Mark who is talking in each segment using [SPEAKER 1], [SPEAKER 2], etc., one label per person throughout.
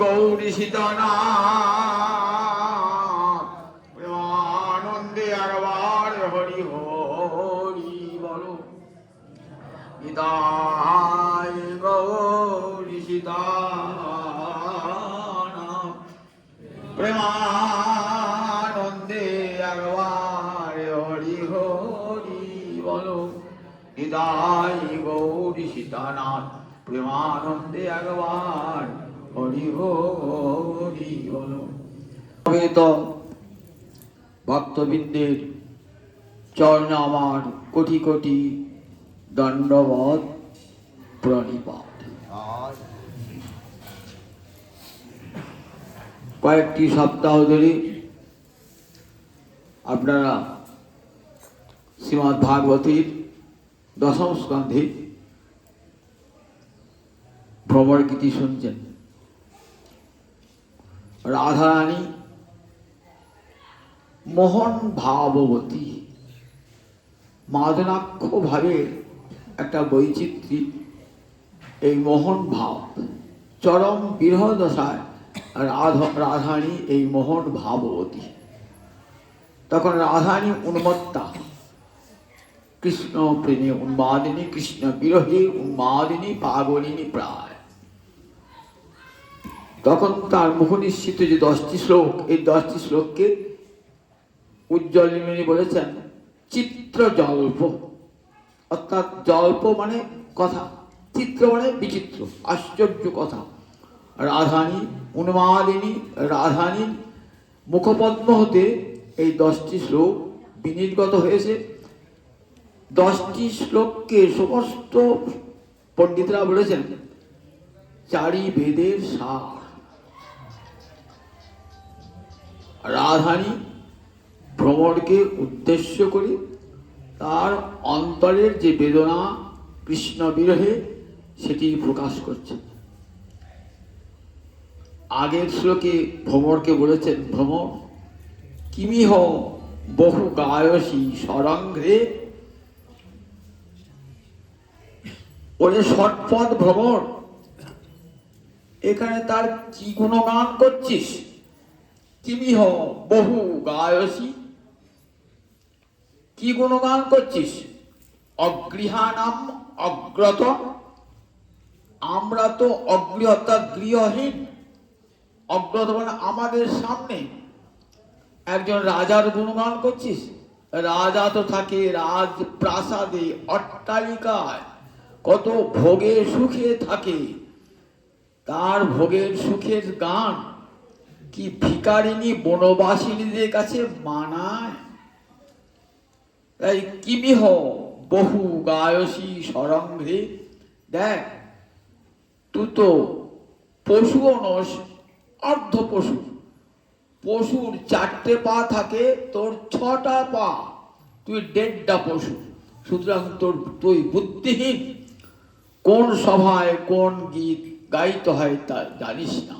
[SPEAKER 1] গৌরী সীতানাথ প্রেমানন্দে একবার হরি হরি বলো। নিতাই গৌরী সীতানাথ প্রেমানন্দে একবার হরি হরি বলো। নিতাই গৌরী সীতানাথ প্রেমানন্দে একবার হরি হরি বলো। ভক্তবৃন্দের চরণে আমার কোটি কোটি দণ্ডবত প্রণিপাত। কয়েকটি সপ্তাহ ধরে আপনারা শ্রীমদ্ ভাগবতীর দশম স্কন্ধে ভ্রমর গীতি শুনছেন। রাধারানী মোহন ভাববতী, মাদনাক্ষ ভাবের একটা বৈচিত্র্য। এই মোহন ভাব চরম বিরহ দশায় রাধারানী এই মোহন ভাববতী। তখন রাধারানী উন্মত্তা, কৃষ্ণ প্রেমে উন্মাদিনী, কৃষ্ণ বিরহে উন্মাদিনী, পাগলিনী প্রায়। তখন তার মুখ নিঃসৃত যে 10টি শ্লোক, এই 10টি শ্লোককে উজ্জ্বল নিমিনী বলেছেন চিত্র জল্প, অর্থাৎ জল্প মানে কথা, চিত্র মানে বিচিত্র, আশ্চর্য কথা। রাধারানী উন্মাদিনী, রাধারানীর মুখপদ্ম হতে এই 10টি শ্লোক বিনির্গত হয়েছে। 10টি শ্লোককে সমস্ত পণ্ডিতরা বলেছেন চারি বেদের সার। রাধারানী ভ্রমরকে উদ্দেশ্য করে তার অন্তরের যে বেদনা কৃষ্ণ বিরহে সেটি প্রকাশ করছে। আগের শ্লোকে ভ্রমরকে বলেছেন, ভ্রমর কিমিহ বহু গায়সী সরঙ্ঘে, ওরে শটপথ ভ্রমর, এখানে তার কি গুণগান করছিস? কিমিহ বহু গায়সী, কি গুণগান করছিস? অগৃহানাম অগ্রত, আমরা তো অগৃহ অর্থাৎ গৃহহীন। অগ্রত মানে আমাদের সামনে একজন রাজার গুণগান করছিস। রাজা তো থাকে রাজপ্রাসাদে, অট্টালিকায়, কত ভোগে সুখে থাকে। তার ভোগের সুখের গান কি ভিখারিনী বনবাসিনীদের কাছে মানায়? তাই কিমিহ বহু গায়সী সরঙ্ঘে, দেখ তুই তো পশুও নস, অর্ধ পশু। পশুর 4টে পা থাকে, তোর 6টা পা, তুই 1.5টা পশু। সুতরাং তুই বুদ্ধিহীন, কোন সভায় কোন গীত গাইতে হয় তা জানিস না।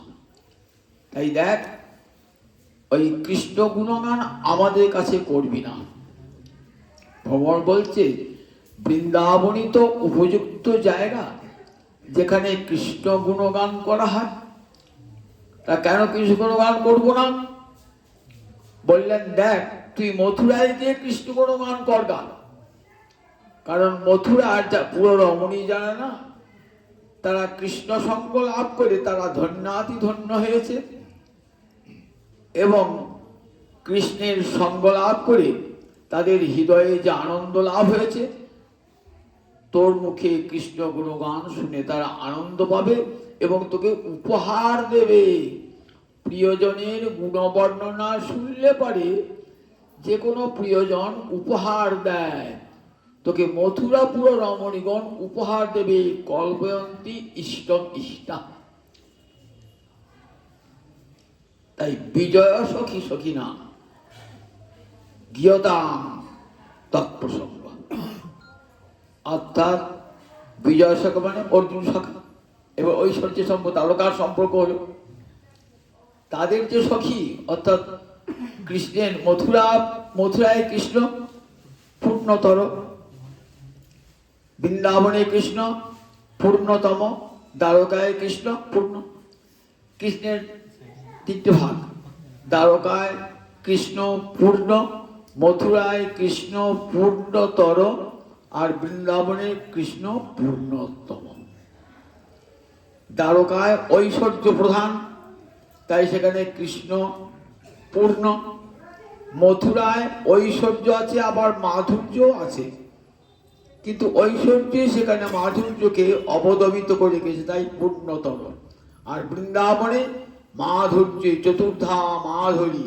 [SPEAKER 1] তাই দেখ, ওই কৃষ্ণ গুণগান আমাদের কাছে করবি না। ভ্রমর বলছে বৃন্দাবনই তো উপযুক্ত জায়গা যেখানে কৃষ্ণ গুণগান করা হয়, তা কেন কৃষ্ণ গুণগান করবো না? বললেন দেখ, তুই মথুরায় গিয়ে কৃষ্ণ গুণগান কর গান। কারণ মথুরার যা পুরো রমণী জানে না, তারা কৃষ্ণ সঙ্গ লাভ করে তারা ধন্যাতি ধন্য হয়েছে, এবং কৃষ্ণের সঙ্গ লাভ করে তাদের হৃদয়ে যে আনন্দ লাভ হয়েছে, তোর মুখে কৃষ্ণ গুণগান শুনে তারা আনন্দ পাবে এবং তোকে উপহার দেবে। প্রিয়জনের গুণবর্ণনা শুনলে পারে যে কোনো প্রিয়জন উপহার দেয়, তোকে মথুরাপুর রমণীগণ উপহার দেবে। কল্পয়ন্তী ইষ্টম ইষ্টা। তাই বিজয় সখী সখী না গীয়তাম তৎপ্রসঙ্গ, অর্থাৎ বিজয় সখা মানে অর্জুন সখা, এবার ঐশ্বর্য সম্পদ তারকার সম্পর্ক হলো তাদের যে সখী, অর্থাৎ কৃষ্ণের মথুরায় কৃষ্ণ পূর্ণতর, বৃন্দাবনে কৃষ্ণ পূর্ণতম, দ্বারকায় কৃষ্ণ পূর্ণ। কৃষ্ণের তিনটে ভাগ। দ্বারকায় কৃষ্ণ পূর্ণ, মথুরায় কৃষ্ণ পূর্ণতর, আর বৃন্দাবনে কৃষ্ণ পূর্ণতম। দ্বারকায় ঐশ্বর্য প্রধান, তাই সেখানে কৃষ্ণ পূর্ণ। মথুরায় ঐশ্বর্য আছে, আবার মাধুর্য আছে, কিন্তু ঐশ্বর্য সেখানে মাধুর্যকে অবদমিত করে রেখেছে, তাই পূর্ণতম। আর বৃন্দাবনে মাধুর্য চতুর্ধা মাধুরী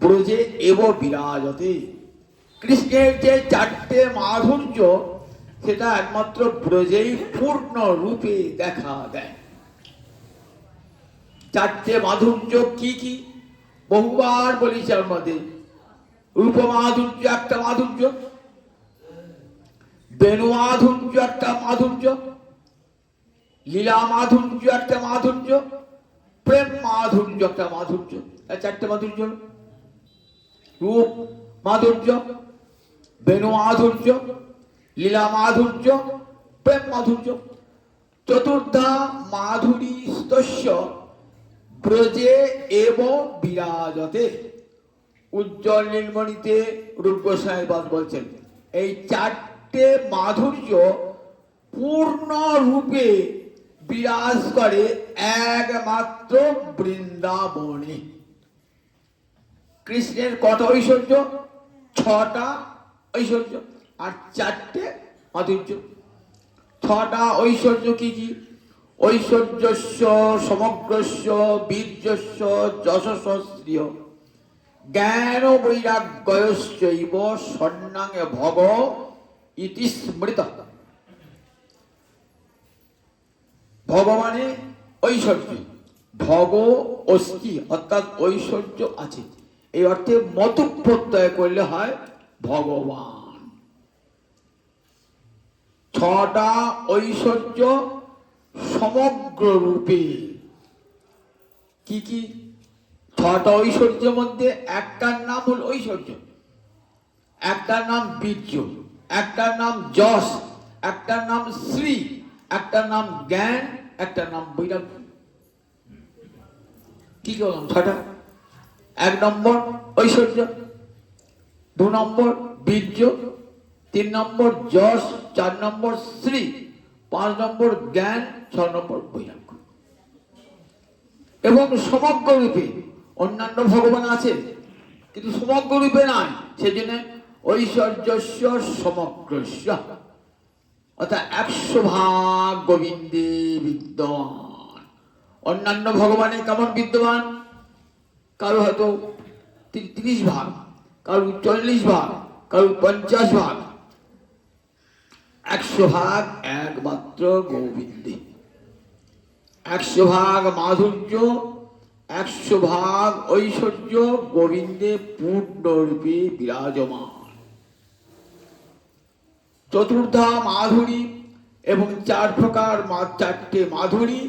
[SPEAKER 1] ব্রজে এব বিরাজতে। কৃষ্ণের যে চারটে মাধুর্য সেটা একমাত্র ব্রজেই পূর্ণ রূপে দেখা দেয়। চারটে মাধুর্য কি কি বহুবার বলেছি আমাদের। রূপ মাধুর্য একটা মাধুর্য, বেণু মাধুর্য একটা মাধুর্য, লীলা মাধুর্য একটা মাধুর্য, প্রেম মাধুর্য একটা মাধুর্য। চারটে মাধুর্য, রূপ মাধুর্য, বেণু মাধুর্য, লীলা মাধুর্য, প্রেম মাধুর্য। চতুর্ধা মাধুরী স্তস্য ব্রজে এব বিরাজতে। উজ্জ্বল নীলমণিতে রূপ গোস্বামী পাদ বলছেন এই চারটে মাধুর্য পূর্ণ রূপে বিরাজ করে একমাত্র বৃন্দাবনে। কৃষ্ণের কটা ঐশ্বর্য? ছটা ঐশ্বর্য আর চারটে মাধুর্য। ছটা ঐশ্বর্য কি কি? ঐশ্বর্যস্য সমগ্রস্য বীর্যস্য যশস্য শ্রিয় জ্ঞান বৈরাগ্যশ্চৈব স্বর্ণাঙ্গে ভগ ইতি স্মৃত। ভগবানে ঐশ্বর্য, ভগ অস্তি অর্থাৎ ঐশ্বর্য আছে, এই অর্থে মতু প্রত্যয় করলে হয় ভগবান। ছটা ঐশ্বর্য সমগ্র রূপে কি কি? ছটা ঐশ্বর্যের মধ্যে একটার নাম হল ঐশ্বর্য, একটার নাম বীর্য, একটার নাম যশ, একটার নাম শ্রী, একটার নাম জ্ঞান, একটার নাম বৈরাগ্য। কি বললাম? ছটা। এক নম্বর ঐশ্বর্য, দু নম্বর বীর্য, তিন নম্বর যশ, চার নম্বর শ্রী, পাঁচ নম্বর জ্ঞান, ছয় নম্বর বৈরাগ্য। এবং সমগ্র রূপে অন্যান্য ভগবান আছে কিন্তু সমগ্র রূপে নাই, সেজন্য ঐশ্বর্যস্য সমগ্রস্য অর্থাৎ 100 ভাগ গোবিন্দে বিদ্যমান। অন্যান্য ভগবানে কেমন বিদ্যমান? কারো হয়তো 30 ভাগ, কারো 40 ভাগ, কারো 50 ভাগ, 100 ভাগ একমাত্র গোবিন্দে। 100 ভাগ মাধুর্য, 100 ভাগ ঐশ্বর্য গোবিন্দে পূর্ণরূপে বিরাজমান। চতুর্ধা মাধুরী এবং 4 প্রকার চারটে মাধুরী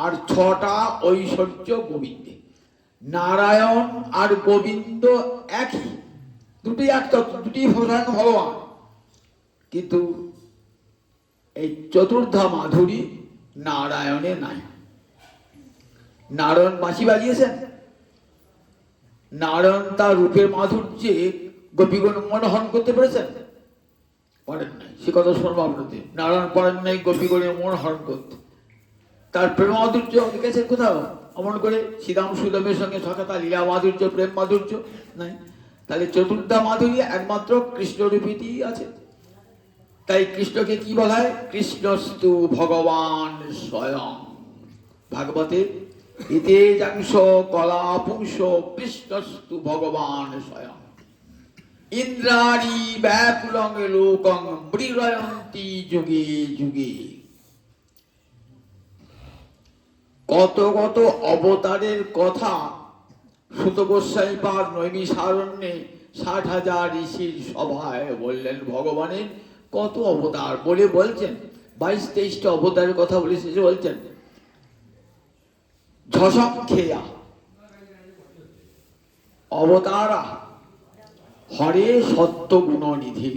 [SPEAKER 1] আর 6টা ঐশ্বর্য গোবিন্দে। নারায়ণ আর গোবিন্দ একই, দুটি এক তত্ত্ব, দুটি ভগবান, কিন্তু এই চতুর্ধা মাধুরী নারায়ণে নাই। নারায়ণ বাঁশি বাজিয়েছেন, নারায়ণ তার রূপের মাধুর্যে গোপীগণ মনোহরণ করতে পেরেছেন? পারেন নাই। সে কথা শুনবো আপনাদের। নারায়ণ পারেন নাই গোপীগণের মন হরণ করতে। তার প্রেম মাধুর্য দেখেছেন কোথাও? অমন করে শ্রীরাম সুদামের সঙ্গে সখাতা লীলা মাধুর্য, প্রেম মাধুর্য নাই। তাহলে চতুর্থা মাধুরী একমাত্র কৃষ্ণরূপীতেই আছে। তাই কৃষ্ণকে কি বলা হয়? কৃষ্ণস্তু ভগবান স্বয়ং। ভাগবতে ইতে যাংশ কলা পুংস কৃষ্ণস্তু ভগবান স্বয়ং ইন্দ্রাণী ব্যাকুলং লোকং মৃগয়ন্তি যুগে যুগে। কত কত অবতারের কথা সুত গোস্বামী পাদ নৈমিষারণ্যে 60,000 ঋষির সভায় বললেন। ভগবানের কত অবতার বলে বলছেন, 22-23টা অবতারের কথা বলে শেষে বলছেন ঝসংখ্যেয়া অবতারা হরে সত্য গুণ নিধি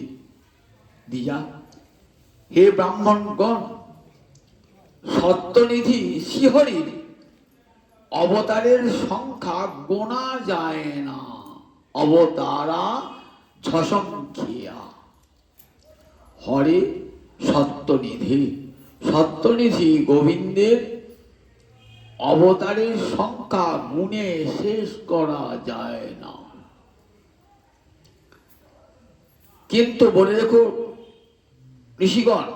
[SPEAKER 1] দিজা। হে ব্রাহ্মণগণ, সত্যনিধি শ্রীহরির অবতারের সংখ্যা গোনা যায় না। অবতারা ঝসংখ্যা। হরে সত্যনিধি, সত্যনিধি গোবিন্দের অবতারের সংখ্যা গুণে শেষ করা যায় না। কিন্তু বলে রেখো ঋষিগণ,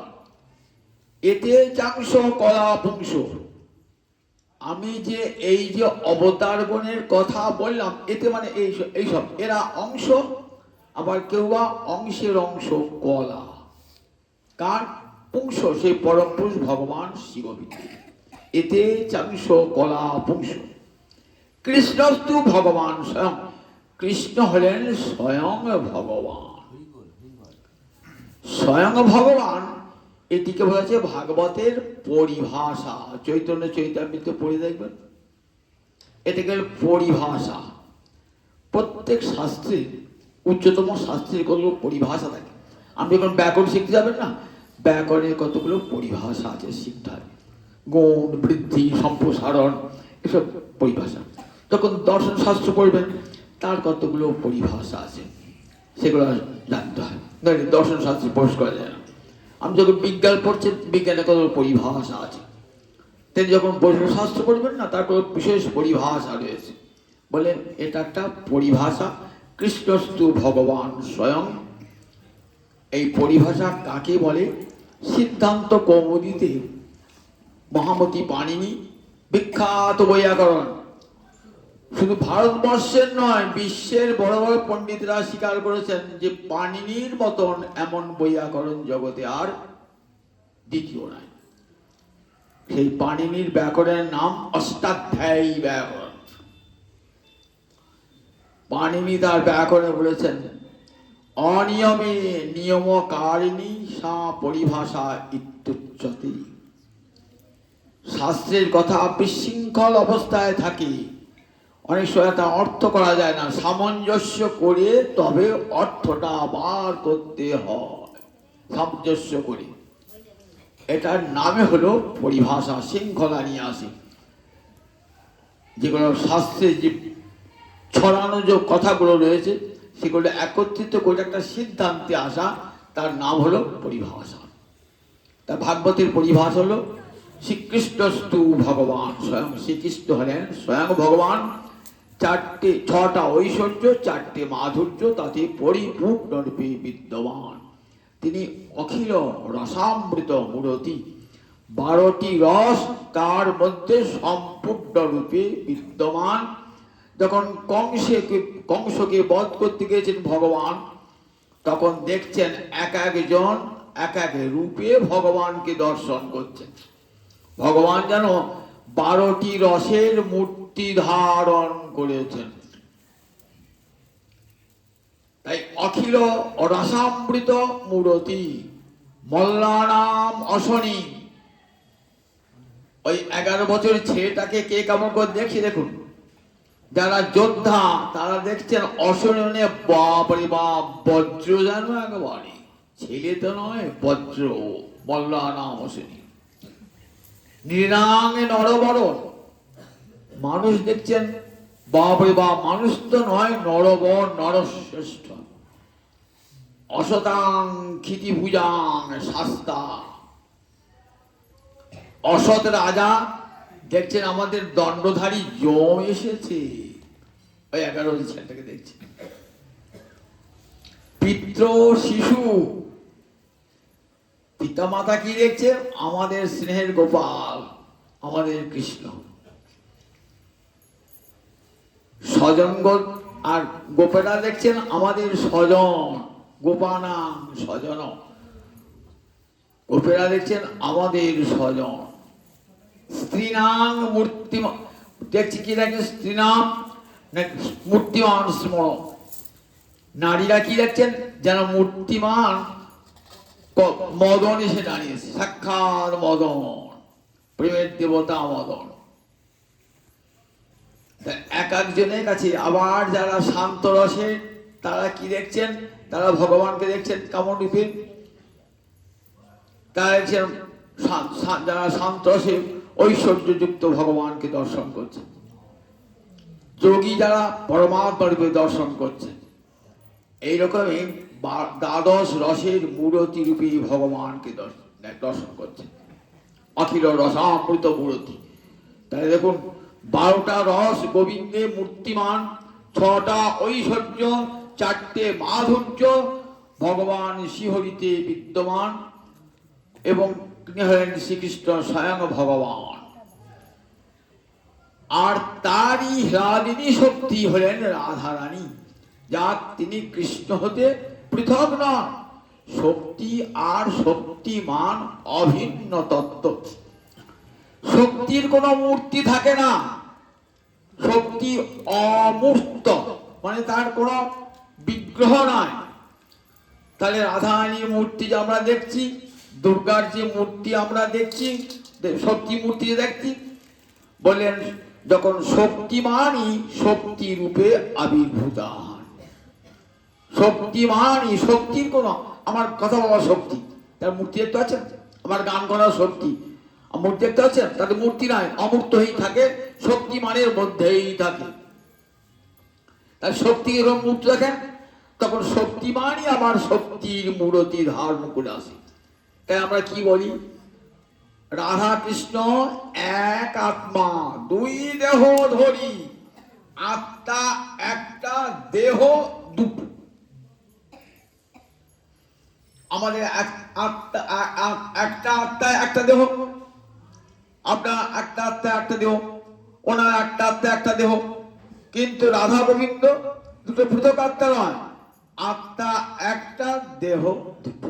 [SPEAKER 1] এতে চাংশ কলা পুংস, আমি যে এই যে অবতার গণের কথা বললাম, এতে মানে এইসব এরা অংশ, আবার কেউ বা অংশের অংশ কলা। কার পুংস? সেই পরম পুরুষ ভগবান শিববিন্দু। এতে চাংশ কলা পুংস। কৃষ্ণস্তু ভগবান স্বয়ং, কৃষ্ণ হলেন স্বয়ং ভগবান। স্বয়ং ভগবান, এটিকে বলেছে ভাগবতের পরিভাষা। চৈতন্য চৈতামৃতে পড়ে দেখবেন, এটাকে পরিভাষা। প্রত্যেক শাস্ত্রের, উচ্চতম শাস্ত্রের কতগুলো পরিভাষা থাকে। আপনি যখন ব্যাকরণ শিখতে যাবেন না, ব্যাকরণের কতগুলো পরিভাষা আছে শিখতে হবে। গুণ, বৃদ্ধি, সম্প্রসারণ, এসব পরিভাষা। যখন দর্শন শাস্ত্র পড়বেন, তার কতগুলো পরিভাষা আছে, সেগুলো জানতে হয়। দর্শন শাস্ত্রে প্রবেশ করা যায় না। আমি যখন বিজ্ঞান পড়ছেন, বিজ্ঞানের কত পরিভাষা আছে। তিনি যখন শাস্ত্র পড়বেন না, তার কোনো বিশেষ পরিভাষা রয়েছে। বলেন এটা একটা পরিভাষা। কৃষ্ণস্তু ভগবান স্বয়ং, এই পরিভাষা কাকে বলে? সিদ্ধান্ত কৌমুদীতে মহামতি পাণিনি, বিখ্যাত বৈয়াকরণ, শুধু ভারতবর্ষের নয়, বিশ্বের বড় বড় পণ্ডিতরা স্বীকার করেছেন যে পাণিনির মতন এমন বৈয়াকরণ জগতে আর দ্বিতীয় নাই। সেই পাণিনির ব্যাকরণের নাম অষ্টাধ্যায়ী ব্যাকরণ। পাণিনি তার ব্যাকরণে বলেছেন, অনিয়মে নিয়মকারিণী সা পরিভাষা ইত্যুচ্যতে। শাস্ত্রের কথা বিশৃঙ্খল অবস্থায় থাকে, অনেক সময় তা অর্থ করা যায় না, সামঞ্জস্য করে তবে অর্থটা বার করতে হয়, সামঞ্জস্য করে। এটার নামে হলো পরিভাষা। শৃঙ্খলা নিয়ে আসে, যেগুলো শাস্ত্রে যে ছড়ানো যে কথাগুলো রয়েছে, সেগুলো একত্রিত করে একটা সিদ্ধান্তে আসা, তার নাম হলো পরিভাষা। তা ভাগবতের পরিভাষা হলো শ্রীকৃষ্ণস্তু ভগবান স্বয়ং, শ্রীকৃষ্ণ হলেন স্বয়ং ভগবান। ছটা ঐশ্বর্য, চারটে মাধুর্য তাতে পরিপূর্ণরূপে বিদ্যমান। তিনি অখিল রসামৃত মূরতি, 12টি রস তার মধ্যে সম্পূর্ণরূপে বিদ্যমান। যখন কংসকে বধ করতে গিয়েছেন ভগবান, তখন দেখছেন এক একজন এক এক রূপে ভগবানকে দর্শন করছেন। ভগবান যেন 12টি রসের মূর্তি ধারণ করেছেন। তাই অখিল রসামৃত মূরতি, মল্লানাম অশনি। ওই 11 বছর ছেলেটাকে কে কেমন করে দেখি দেখুন। যারা যোদ্ধা তারা দেখছেন অশনে, বাপরে বাপ, বজ্র যেন একেবারে, ছেলে তো নয়, বজ্র। মল্লানাম অশনি। নৃণাঙ্গে নরবরণ, মানুষ দেখছেন, বাপরে বাপ, মানুষ তো নয়, নরবর, নরশ্রেষ্ঠ। অসতাং ক্ষিতিভুজাং শাস্তা, অসৎ রাজা দেখছেন আমাদের দণ্ডধারী যম এসেছে। ওই 11 ছেলেটাকে দেখছে। পিতৃ শিশু, পিতা মাতা কি দেখছে? আমাদের স্নেহের গোপাল, আমাদের কৃষ্ণ। স্বজন আর গোপেরা দেখছেন আমাদের স্বজন, গোপানাং স্বজন। গোপেরা দেখছেন আমাদের স্বজন। স্ত্রীনাং মূর্তি দেখছি কি দেখছেন? স্ত্রীনাম মূর্তিমান স্মরণ। নারীরা কি দেখছেন? যেন মূর্তিমান মদন এসে দাঁড়িয়েছে, সাক্ষাৎ মদন, প্রেমের দেবতা মদন। এক একজনের কাছে আবার যারা শান্ত রসের, তারা কি দেখছেন? তারা ভগবানকে দেখছেন কেমন রূপে? তারা দেখছেন যারা শান্ত রসে ঐশ্বর্যযুক্ত ভগবানকে দর্শন করছে। যোগী যারা পরমাত্মা রূপে দর্শন করছেন, এইরকমই দ্বাদশ রসের মূরতি রূপী ভগবানকে দর্শন করছেন, অখিল রসামৃত মূরতি। তাই দেখুন, 12টা রস গোবিন্দে মূর্তিমান, 6টা ঐশ্বর্য, 4টে মাধুর্য ভগবান শ্রীহরিতে বিদ্যমান, এবং তিনি হলেন শ্রীকৃষ্ণ স্বয়ং ভগবান। আর তারই হ্লাদিনী শক্তি হলেন রাধারানী, যা তিনি কৃষ্ণ হতে পৃথক নন। শক্তি আর শক্তিমান অভিন্ন তত্ত্ব। শক্তির কোনো মূর্তি থাকে না, শক্তি অমূর্ত, মানে তার কোনো বিগ্রহ নয়। তাহলে রাধারানীর মূর্তি যে আমরা দেখছি, দুর্গার যে মূর্তি আমরা দেখছি, শক্তি মূর্তি দেখছি, বললেন যখন শক্তিমানই শক্তি রূপে আবির্ভূত হন। শক্তিমানই, শক্তির কোন, আমার কথা বলার শক্তি, তার মূর্তি দেখতে পাচ্ছেন, আমার গান করার শক্তি, মূর্তি দেখতে পাচ্ছেন, তাদের মূর্তি নয়, অমূর্ত হয়েই থাকে, শক্তিমানের মধ্যেই থাকে। তার শক্তি এবং মূর্তি দেখেন, তখন শক্তিমানই আমার শক্তির মূরতি ধারণ করে আসে। তাই আমরা কি বলি, রাধা কৃষ্ণ এক আত্মা, দুই দেহ ধরি, আত্মা একটা, দেহ দুটো। আমাদের একটা আত্মায় একটা দেহ, আপনার একটা আত্মায় একটা দেহ, ওনার একটা আত্মায় একটা দেহ। কিন্তু রাধা গোবিন্দ দুটো পৃথক আত্মা নয়, আত্মা একটা, দেহ দুটো।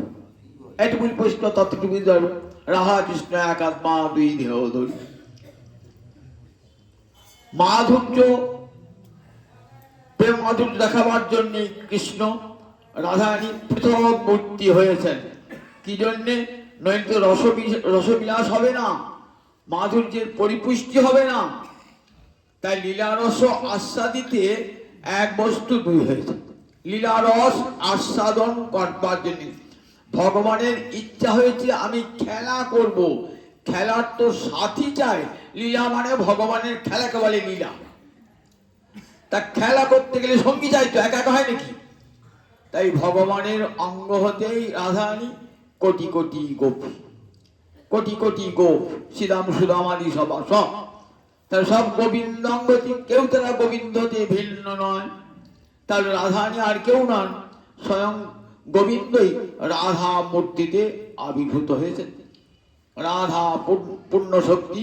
[SPEAKER 1] এইটুকু পরিষ্কার তত্ত্বটুকু জানো, রাধা কৃষ্ণ এক আত্মা, দুই দেহ ধরি। মাধুর্য, প্রেম মাধুর্য দেখাবার জন্য কৃষ্ণ রাধারানী পৃথক মূর্তি হয়েছেন। কি জন্যে? নয়তো রসবিলাস হবে না, মাধুর্যের পরিপুষ্টি হবে না। তাই লীলারস আস্বাদিতে এক বস্তু দুই হয়েছে। লীলারস আস্বাদন করবার জন্য ভগবানের ইচ্ছা হয়েছে আমি খেলা করব, খেলার তো সাথী চাই। লীলা মানে ভগবানের খেলাকে বলে লীলা। তা খেলা করতে গেলে সঙ্গী চাই তো, একা একা হয় নাকি? তাই ভগবানের অঙ্গ হতেই রাধারানী কোটি কোটি গোপী, কোটি কোটি গোপ, শ্রীরাম সুদাম আদি সব সব, তার সব গোবিন্দ অঙ্গতি, কেউ তারা গোবিন্দতে ভিন্ন নয়। তার রাধারানী আর কেউ নন, স্বয়ং গোবিন্দই রাধা মূর্তিতে আবির্ভূত হয়েছে। রাধা পূর্ণ শক্তি,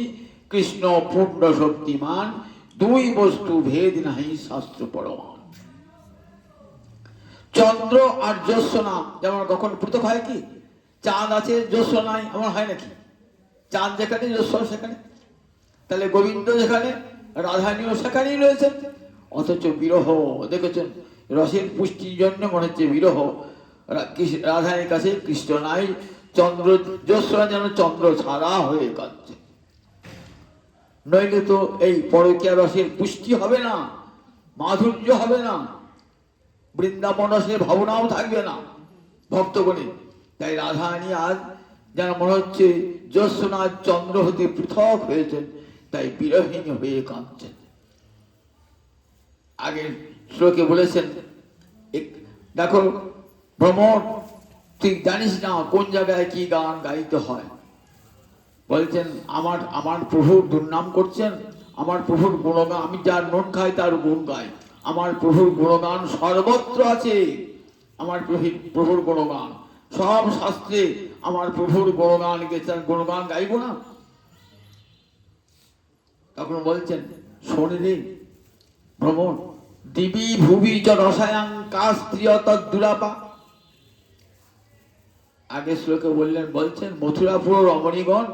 [SPEAKER 1] কৃষ্ণ পূর্ণ শক্তিমান, দুই বস্তু ভেদ নাহি শাস্ত্র প্রমাণ। চন্দ্র আর জ্যোৎস্না যেমন কখন পৃথক হয় কি? চাঁদ আছে, জ্যোৎস্না নাই, এমন হয় নাকি? চাঁদ যেখানে, জ্যোৎস্না সেখানে। তাহলে গোবিন্দ যেখানে, রাধারানীও সেখানেই রয়েছেন। অথচ বিরহ দেখেছেন, রসের পুষ্টির জন্য মনে হচ্ছে বিরহ। রাধারানীর কাছে কৃষ্ণ নাই, চন্দ্র জ্যোৎস্না যেন চন্দ্র ছাড়া হয়ে কাঁদছে। নইলে তো এই পরকীয়া রসের পুষ্টি হবে না, মাধুর্য হবে না, বৃন্দাবন রসের ভাবনাও থাকবে না ভক্তগণে। তাই রাধারানী আজ যেন মনে হচ্ছে জ্যোৎস্না চন্দ্র হতে পৃথক হয়েছেন, তাই বিরহীন হয়ে কাঁদছেন। আগে শ্লোকে বলেছেন, দেখো ভ্রমণ, তুই জানিস না কোন জায়গায় কি গান গাইতে হয়। বলছেন আমার প্রভুর দুর্নাম করছেন, আমার প্রভুর গুণগান, আমি যার নুন খাই তার গুণ গাই। আমার প্রভুর গুণগান সর্বত্র আছে, আমার প্রভুর গুণগান সব শাস্ত্রে, আমার প্রভুর গুণগান গেছেন, গুণগান গাইব না? তখন বলছেন, শোন রে ভ্রমণ, দিবি ভুবি চ রসায়ন কাস্ত্রিয় তদ্দুরাপা। আগে শ্লোকে বলছেন মথুরাপুর রমণীগণ,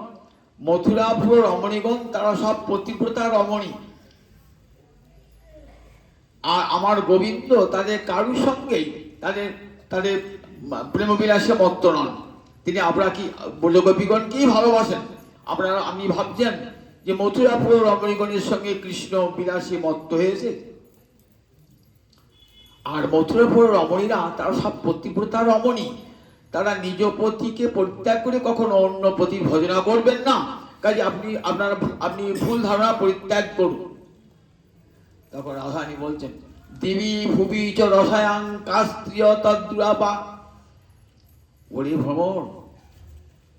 [SPEAKER 1] মথুরাপুর রমণীগণ তারা সব পতিব্রতা রমণী, আর আমার গোবিন্দ তাদের কারুর সঙ্গেই তাদের তাদের প্রেমবিলাসে মত্ত নন। তিনি আপনারা কি গোপীগণকেই ভালোবাসেন। আপনারা আপনি ভাবছেন যে মথুরাপুর রমণীগণের সঙ্গে কৃষ্ণ বিলাসী মত্ত হয়েছে? আর মথুরাপুর রমণীরা তারা সব পতিব্রতা রমণী, তারা নিজ পতিকে পরিত্যাগ করে কখনো অন্য পতির ভজনা করবেন না। কাজে আপনি ভুল ধারণা পরিত্যাগ করুন। তখন রাধারানী বলছেন, দেবী ভুবি চ রসায়ন কাস্ত্রীয় তদ্দুরাপা। ওরে ভ্রমর,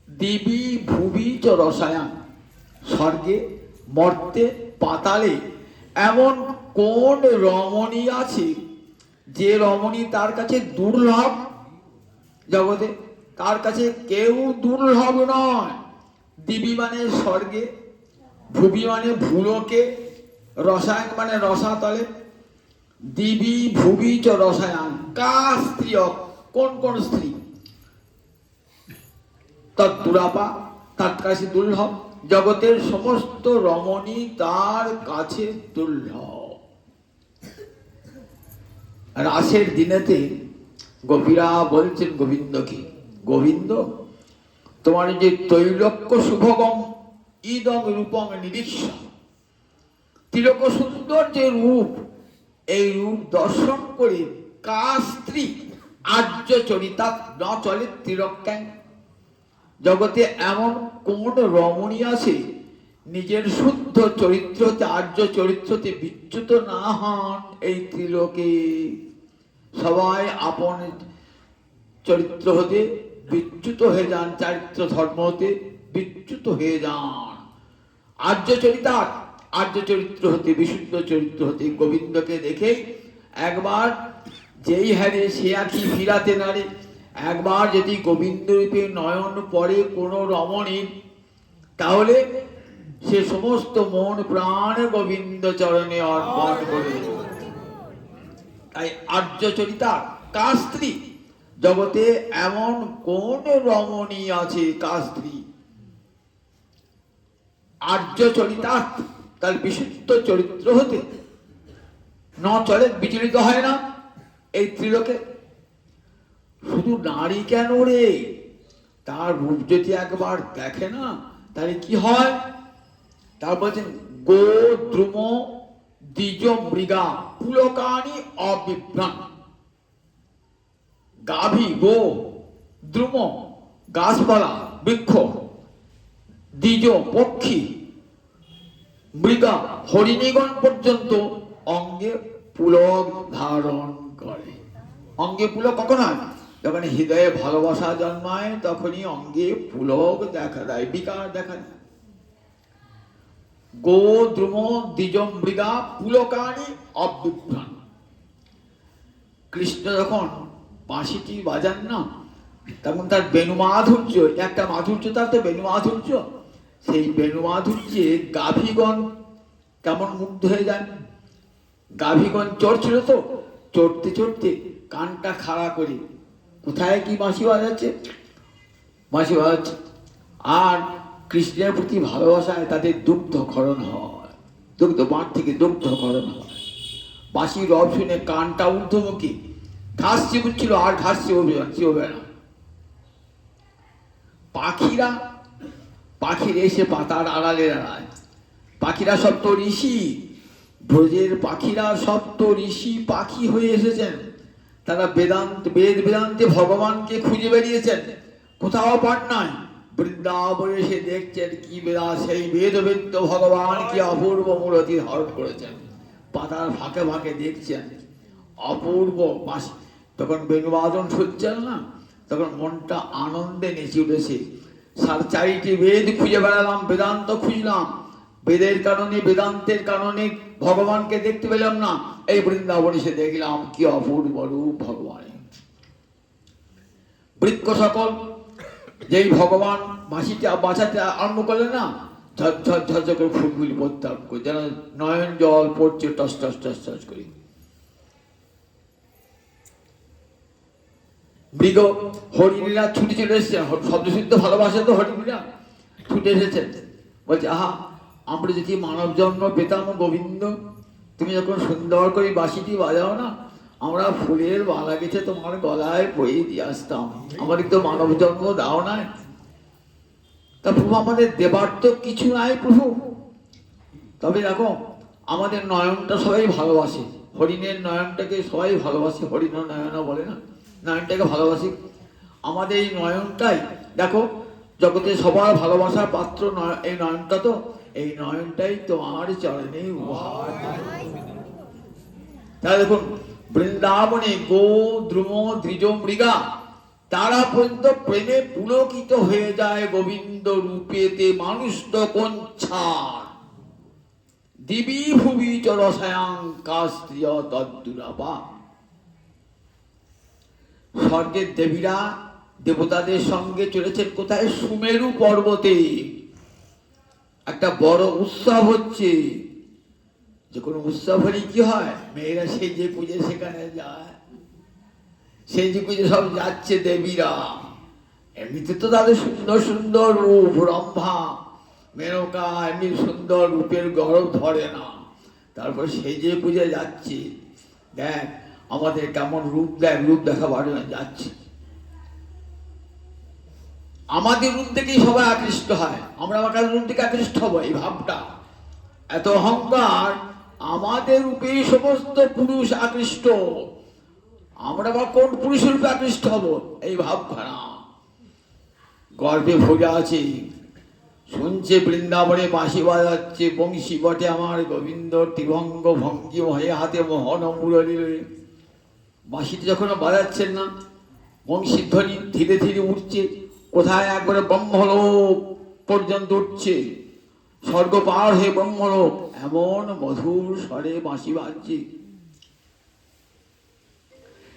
[SPEAKER 1] দেবী ভুবি চ রসায়ন, স্বর্গে, মর্তে, পাতালে এমন কোন রমণী আছে যে রমণী তার কাছে দুর্লভ? জগতে তার কাছে কেউ দুর্লভ নয়। দেবী মানে স্বর্গে, ভুবি মানে ভূলোকে, রসায়ন মানে রসাতলে। দেবী ভুবি চ রসায়ন কা স্ত্রী, কোন কোন স্ত্রী? তদ্দুরাপা, তার কাছে দুর্লভ। জগতের সমস্ত রমণী তার কাছে দুর্লভ। রাসের দিনেতে গোপীরা বলছেন গোবিন্দকে, গোবিন্দ তোমার যে ত্রৈলোক্য শুভগম ইদং রূপং নিরীক্ষ, তিলক সুন্দর যে রূপ, এই রূপ দর্শন করে কা স্ত্রী আর্য চরিতা ন চলে তিলক্যাং। জগতে এমন কোন রমণী আছে নিজের শুদ্ধ চরিত্রতে, আর্য চরিত্রতে বিচ্যুত না হন? এই ত্রিলোকে সবাই আপন চরিত্র হতে বিচ্যুত হয়ে যান, চারিত্র ধর্ম হতে বিচ্যুত হয়ে যান। আর্য চরিতার, আর্য চরিত্র হতে, বিশুদ্ধ চরিত্র হতে গোবিন্দকে দেখে একবার যেই হারে সে আঁকি ফিরাতে নারে। একবার যদি গোবিন্দ রূপে নয়ন পড়ে কোনো রমণীর, তাহলে সে সমস্ত মন প্রাণ গোবিন্দ চরণে অর্পণ করে। তাই আর্য চরিতা কা স্ত্রী, জগতে এমন কোন রমণী আছে কা স্ত্রী? আর্য চরিতা, তার বিশুদ্ধ চরিত্র হতে ন চলে, বিচলিত হয় না এই ত্রিলোকে। শুধু নারী কেন রে, তার রূপ যদি একবার দেখে না তাহলে কি হয়? তার বলছেন গো দ্রুম দ্বিজ মৃগা পুলকানি অবিভ্রাম। গাভী, গো, দ্রুম গাছপালা বৃক্ষ, দ্বিজ পক্ষী, মৃগা হরিণীগণ পর্যন্ত অঙ্গে পুলক ধারণ করে। অঙ্গে পুলক কখন হয়? যখন হৃদয়ে ভালোবাসা জন্মায় তখনই অঙ্গে পুলক দেখা দেয়, বিকার দেখা দেয়। গো দ্রুম দ্বিজ মৃগা পুলকানি অবিভ্রাম। কৃষ্ণ যখন বাঁশিটি বাজান না, তখন তার বেণু মাধুর্য, একটা মাধুর্য, তার তো বেণু মাধুর্য, সেই বেণু মাধুর্যে গাভীগণ কেমন মুগ্ধ হয়ে যায়। গাভীগণ চড়ছিল তো, চড়তে চড়তে কানটা খাড়া করে কোথায় কি বাঁশি বাজাচ্ছে, বাঁশি বাজাচ্ছে। আর কৃষ্ণের প্রতি ভালোবাসায় তাদের দুগ্ধ ক্ষরণ হয়, দুগ্ধ মাঠ থেকে দুগ্ধ ক্ষরণ হয়। বাঁশির রব শুনে কানটা ঊর্ধ্বমুখী, ঘাস চিবুচ্ছিল, আর ঘাস চিববে না। পাখিরা, পাখির এসে পাতার আড়ালে দাঁড়ায়। পাখিরা সব তো ঋষি, ব্রজের পাখিরা সব তো ঋষি পাখি হয়ে এসেছেন। তারা বেদান্ত, বেদ বেদান্তে ভগবানকে খুঁজে বেরিয়েছেন, কোথাও পান নাই। বৃন্দাবনে এসে দেখছেন কি বেদা, সেই বেদবেদ্য ভগবান কি অপূর্ব মূরতি ধারণ করেছেন। পাতার ফাঁকে ফাঁকে দেখছেন অপূর্ব বাঁশি। তখন বেণুবাদন শুনছেন না, তখন মনটা আনন্দে নেচে উঠেছে। চারিটি বেদ খুঁজে বেড়ালাম, বেদান্ত খুঁজলাম, বেদের কারণে, বেদান্তের কারণে ভগবানকে দেখতে পেলাম না। এই বৃন্দাবনে এসে দেখলাম কি অপূর্ব রূপ ভগবানের। বৃক্ষ সকল যেই ভগবান বাঁশিটা বাঁচাতে আরম্ভ করলেন না, ঝরঝর ঝরঝর করে ফুলগুলি পড়তে আরম্ভ করে, যেন নয়ন জল পড়ছে টস টস টস টস করে। মৃগ হরিণীরা ছুটে চলে এসেছেন, শব্দ শুনতে ভালোবাসে তো হরিণীরা, ছুটে এসেছেন। বলছে আহা, আমরা যদি মানব জন্ম পেতাম গোবিন্দ, তুমি যখন সুন্দর করে বাঁশিটি বাজাও না, আমরা ফুলের বালা গেছে তোমার গলায় বয়ে দিয়ে আসতাম। আমাদের তো মানব জন্ম দাও নাই। তা প্রভু, আমাদের দেবার তো কিছু নাই প্রভু। তবে দেখো, আমাদের নয়নটা সবাই ভালোবাসে, হরিণের নয়নটাকে সবাই ভালোবাসে, হরিণ নয়ন বলে না, নয়নটাকে ভালোবাসি। আমাদের এই নয়নটাই দেখো, জগতে সবার ভালোবাসার পাত্র এই নয়নটা, তো এই নয়নটাই তোমার চরণে উপহার। তাহলে দেখুন, বৃন্দাবনে গো দ্রুম দ্বিজ মৃগা তারা পর্যন্ত প্রেমে পুলকিত হয়ে যায় গোবিন্দ রূপেতে। মানুষ তো কোন ছাড় দিবি ভুবি চ রসায়ং কাস্ত্রিয় তদ্দুরাপা। স্বর্গের দেবীরা দেবতাদের সঙ্গে চলেছেন কোথায়? সুমেরু পর্বতে। একটা বড় উৎসব হচ্ছে। যে কোনো উৎসব হলে কি হয়? মেয়েরা সেজে পুজে সেখানে যায়, সেজে পুজে সব যাচ্ছে দেবীরা। এমনিতে তো তাদের সুন্দর সুন্দর রূপ, রম্ভা মেনকা এমনি সুন্দর রূপের গরব ধরে না, তারপর সেজে পুজে যাচ্ছে। দেখ আমাদের কেমন রূপ, দেখ রূপ দেখাবার জন্য যাচ্ছে। আমাদের রূপ থেকেই সবাই আকৃষ্ট হয়, আমরা আমার রূপ থেকে আকৃষ্ট হবো, এই ভাবটা এত অহংকার। আমাদের রূপেই সমস্ত পুরুষ আকৃষ্ট, আমরা বা কোন পুরুষ রূপে আকৃষ্ট হব, এই ভাবখানা গর্বে ভরে আছে। শুনছে বৃন্দাবনে বাঁশি বাজাচ্ছে, বংশী বটে আমার গোবিন্দ ত্রিভঙ্গ ভঙ্গি হয়ে হাতে মোহন মুরলী। বাঁশিটি যখন বাজাচ্ছেন না, বংশীর ধ্বনি ধীরে ধীরে উঠছে, কোথায় একবারে ব্রহ্মলোক পর্যন্ত উঠছে, স্বর্গ পার হয়ে ব্রহ্মলোক, এমন মধুর স্বরে বাঁশি বাজছে।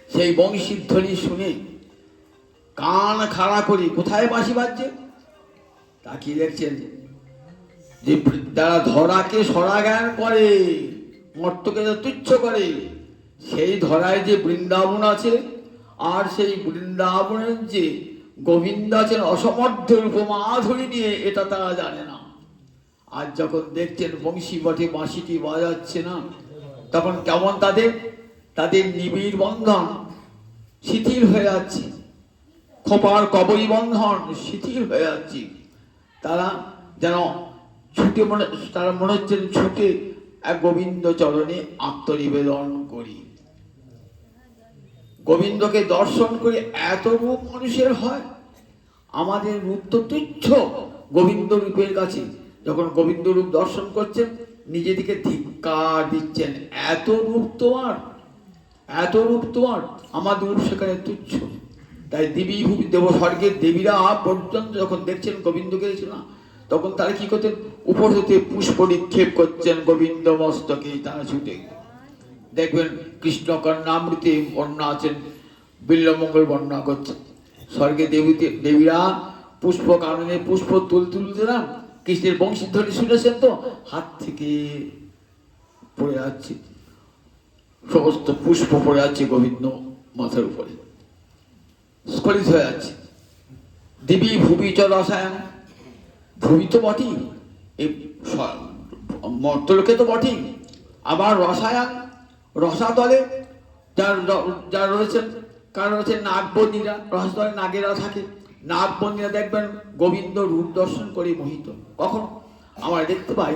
[SPEAKER 1] সেই বংশীর ধ্বনি শুনে কান খাড়া করি, কোথায় বাঁশি বাজছে তাকিয়ে দেখছেন যে যারা ধরাকে সরা জ্ঞান করে, মর্তকে তুচ্ছ করে, সেই ধরায় যে বৃন্দাবন আছে, আর সেই বৃন্দাবনের যে গোবিন্দ আছেন অসমর্থ রূপমাধুরী নিয়ে, এটা তারা জানে না। আর যখন দেখছেন বংশী বটে বাঁশিটি বাজাচ্ছে না, তখন কেমন তাদের তাদের নিবিড় বন্ধন শিথিল হয়ে যাচ্ছে, খোপার কবরী বন্ধন শিথিল হয়ে যাচ্ছে। তারা যেন ছুটে তারা মনে হচ্ছে ছুটে এক গোবিন্দ চরণে আত্মনিবেদন করি। গোবিন্দকে দর্শন করে এত রূপ মানুষের হয়, আমাদের রূপ তো তুচ্ছ গোবিন্দ রূপের কাছে। যখন গোবিন্দ রূপ দর্শন করছেন, নিজেদিকে ধিক্কার দিচ্ছেন, এত রূপ তোমার, এত রূপ তোমার, আমাদের রূপ সেখানে তুচ্ছ। তাই দেবী ভূমি দেব স্বর্গের দেবীরা পর্যন্ত যখন দেখছেন গোবিন্দকে না, তখন তারা কি করতেন? উপর হতে পুষ্প নিক্ষেপ করছেন গোবিন্দ মস্তকে। তারা ছুটে দেখবেন কৃষ্ণ কর্ণামৃতে বর্ণনা আছেন, বিল্লমঙ্গল বর্ণনা করছেন, স্বর্গে দেবীরা পুষ্প কাননে পুষ্প তুলতে না, কৃষ্ণের বংশীধ্বনি শুনেছেন তো, হাত থেকে পড়ে যাচ্ছে, সমস্ত পুষ্প পড়ে যাচ্ছে গোবিন্দ মাথার উপরে, স্খলিত হয়ে যাচ্ছে। দেবী ভূমি চ রসায়ন, ভূমি তো বটেই, এই মর্তলোকে তো বটেই, আবার রসায়ন, রসাতলে যারা রয়েছেন, কারণ হচ্ছে নাগবন্দীরা, রসাতলে নাগেরা থাকে, নাগবন্দীরা দেখবেন গোবিন্দ রূপ দর্শন করে মোহিত। কখন আমরা দেখতে পাই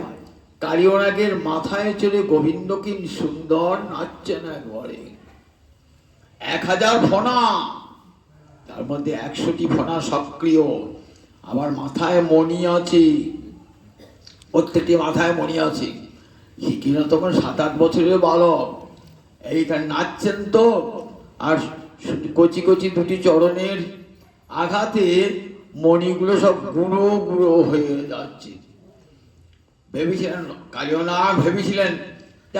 [SPEAKER 1] কালিয়নাগের মাথায় চড়ে গোবিন্দ কি সুন্দর নাচছেন, একবারে 1000 ফনা, তার মধ্যে 100টি ফনা সক্রিয়, আবার মাথায় মণি আছে, প্রত্যেকটি মাথায় মণি আছে। কিনা তখন 7-8 বছরের বালক, এইটা নাচছেন তো, আর কচি কচি দুটি চরণের আঘাতে মণিগুলো সব গুঁড়ো গুঁড়ো হয়ে যাচ্ছে। ভেবেছিলেন কালিয়নাগ, ভেবেছিলেন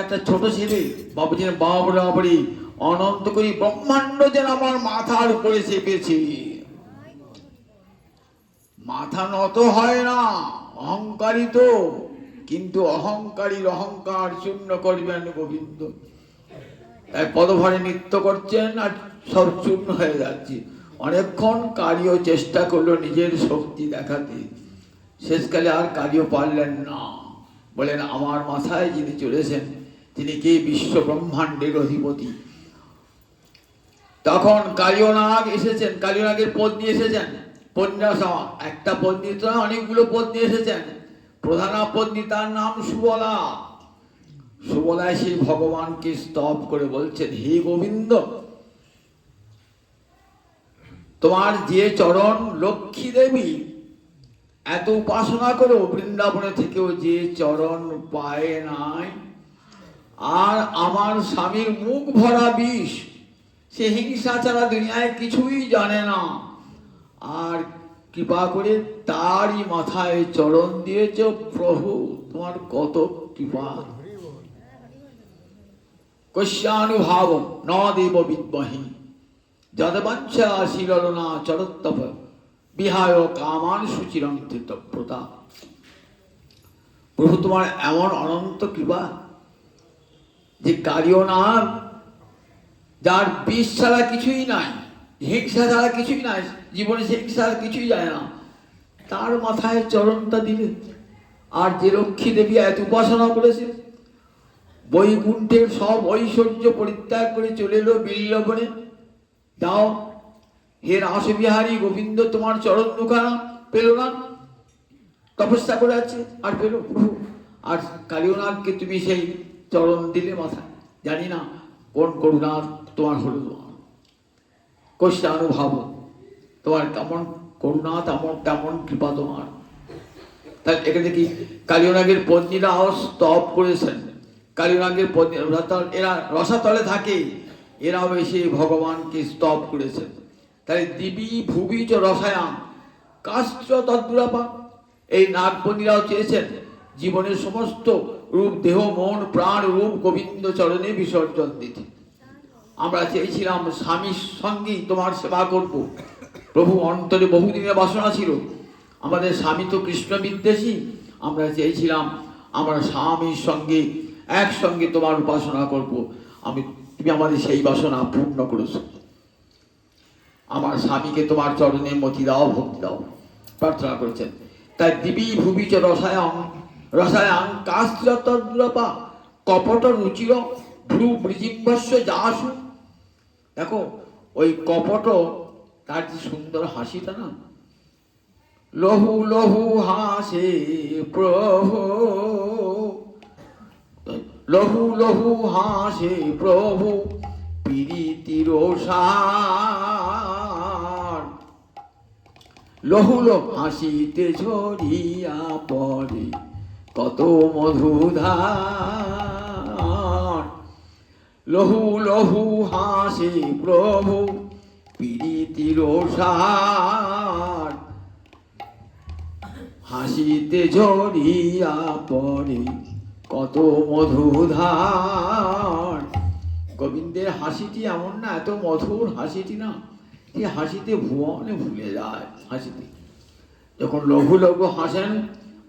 [SPEAKER 1] একটা ছোট ছেলে, ভাবছিলেন বাবরি অনন্ত করি ব্রহ্মাণ্ড যেন আমার মাথার উপরে চেপেছে। মাথা নত হয় না, অহংকারী তো, কিন্তু অহংকারীর অহংকার চূর্ণ করবেন গোবিন্দ। তাই পদভারে নৃত্য করছেন আর সব চূর্ণ হয়ে যাচ্ছে। অনেকক্ষণ কারিও চেষ্টা করলো নিজের শক্তি দেখাতে, শেষকালে আর কারিও পারলেন না। বলেন আমার মাথায় যিনি চলেছেন তিনি কে? বিশ্ব ব্রহ্মাণ্ডের অধিপতি। তখন কালিয়নাগ এসেছেন, কালিয়নাগের পত্নী এসেছেন, পত্নীরা একটা পত্নী তো অনেকগুলো পত্নী এসেছেন। প্রধানা পত্নী তার নাম সুবলা। সুবলায় সেই ভগবানকে স্তব করে বলছেন, হে গোবিন্দ, তোমার যে চরণ লক্ষ্মী দেবী এত উপাসনা করো, বৃন্দাবনে থেকেও যে চরণ পায় নাই, আর আমার স্বামীর মুখ ভরা বিষ, সে হিংসা ছাড়া দুনিয়ায় কিছুই জানে না। আর কৃপা করে তারই মাথায় চরণ দিয়েছ প্রভু, তোমার কত কৃপা। কস্যানুভাব ন দেব বিদ্মহি যদবাঞ্ছা শিরলনা চরত্তপ বিহায় কামান সুচিরং তীর্থপ্রতা। প্রভু তোমার এমন অনন্ত কৃপা যে কারিও না, যার বিষ ছাড়া কিছুই নাই, হিংসা ছাড়া কিছুই নাই, জীবনে সে হিংসা কিছুই যায় না, তার মাথায় চরণটা দিলে। আর যে লক্ষ্মী দেবী এত উপাসনা করেছে, বৈকুণ্ঠের সব ঐশ্বর্য পরিত্যাগ করে চলে এলো বিল্লবনে। দাও হে রাসবিহারী গোবিন্দ, তোমার চরণ দুখানা পেল না, তপস্যা করে আছে আর পেল প্রভু। আর কালীনাথকে তুমি সেই চরণ দিলে মাথায়, জানি না কোন করুণা তোমার হলো। তোমার কষ্টানুভাব, তোমার কেমন করুণা, তেমন কৃপা তোমার। তাই এখানে দেখি কালীনাগের পত্নীরাও স্তব করেছেন। কালীনাগের পত্নী, এরা রসাতলে থাকে, এরাও এসে ভগবানকে স্তব করেছেন। তাই দিবি ভুবি চ রসায়াম কাস্ত্র তদ্দুরাপা। এই নাগপত্নীরাও চেয়েছেন জীবনের সমস্ত রূপ, দেহ মন প্রাণ রূপ গোবিন্দ চরণে বিসর্জন দিতে। আমরা চেয়েছিলাম স্বামীর সঙ্গেই তোমার সেবা করব। প্রভু অন্তরে বহুদিনের বাসনা ছিল, আমাদের স্বামী তো কৃষ্ণ বিদ্বেষী। আমরা চেয়েছিলাম আমরা স্বামীর সঙ্গে একসঙ্গে তোমার উপাসনা করব। তুমি আমাদের সেই বাসনা পূর্ণ করেছ। আমার স্বামীকে তোমার চরণে মতি দাও, ভক্তি দাও, প্রার্থনা করেছেন। তাই দিবি ভুবি চ রসায়াং কাস্ত্রতদ্রপা কপট রুচির ভ্রু বৃজিম্বস্য যাসু। দেখো ওই কপট, তার যে সুন্দর হাসিটা না, লহু লহু হাসে প্রভু, লহু লহু হাসে প্রভু প্রীতির সার। লহু লহু হাসিতে ঝরিয়া পড়ে কত মধুধার। লহু লহু হাসে প্রভু প্রীতির সার, হাসিতে ঝরিয়া পড়ে কত মধুধার। গোবিন্দের হাসিটি এমন না, এত মধুর হাসিটি না, যে হাসিতে ভুবনে ভুলে যায়। হাসিতে যখন লঘু লঘু হাসেন,